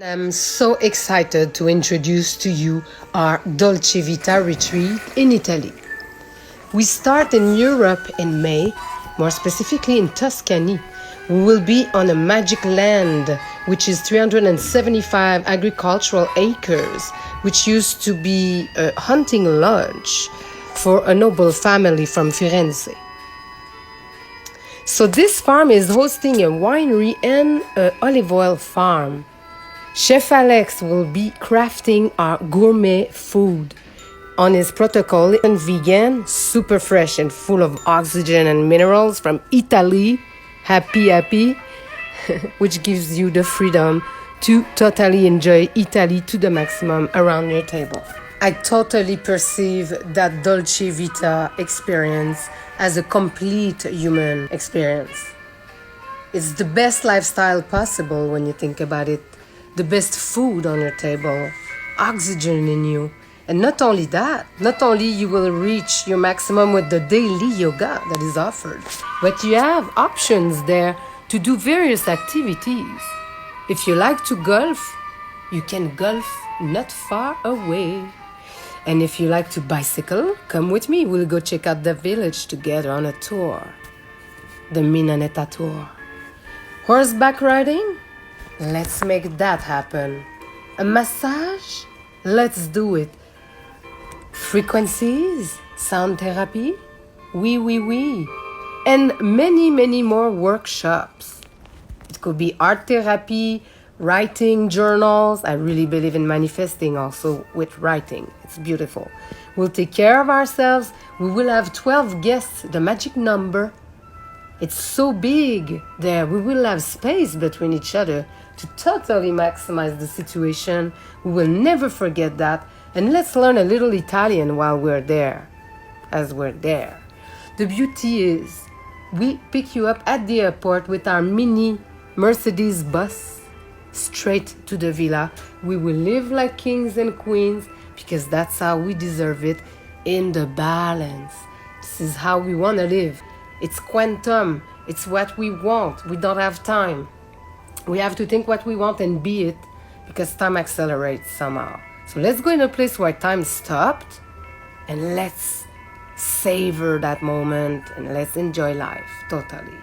I'm so excited to introduce to you our Dolce Vita retreat in Italy. We start in Europe in May, more specifically in Tuscany. We will be on a magic land, which is 375 agricultural acres, which used to be a hunting lodge for a noble family from Firenze. So this farm is hosting a winery and an olive oil farm. Chef Alex will be crafting our gourmet food on his protocol and vegan, super fresh and full of oxygen and minerals from Italy, happy, which gives you the freedom to totally enjoy Italy to the maximum around your table. I totally perceive that Dolce Vita experience as a complete human experience. It's the best lifestyle possible when you think about it. The best food on your table, oxygen in you. And not only that, not only you will reach your maximum with the daily yoga that is offered, but you have options there to do various activities. If you like to golf, you can golf not far away. And if you like to bicycle, come with me. We'll go check out the village together on a tour. The Mino Netta tour. Horseback riding? Let's make that happen. A massage? Let's do it. Frequencies? Sound therapy? Oui. And many more workshops. It could be art therapy, writing, journals. I really believe in manifesting also with writing. It's beautiful. We'll take care of ourselves. We will have 12 guests, the magic number. It's so big there. We will have space between each other to totally maximize the situation. We will never forget that. And let's learn a little Italian while we're there, as we're there. The beauty is, we pick you up at the airport with our mini Mercedes bus straight to the villa. We will live like kings and queens because that's how we deserve it, in the balance. This is how we want to live. It's quantum. It's what we want. We don't have time. We have to think what we want and be it, because time accelerates somehow. So let's go in a place where time stopped and let's savor that moment and let's enjoy life totally.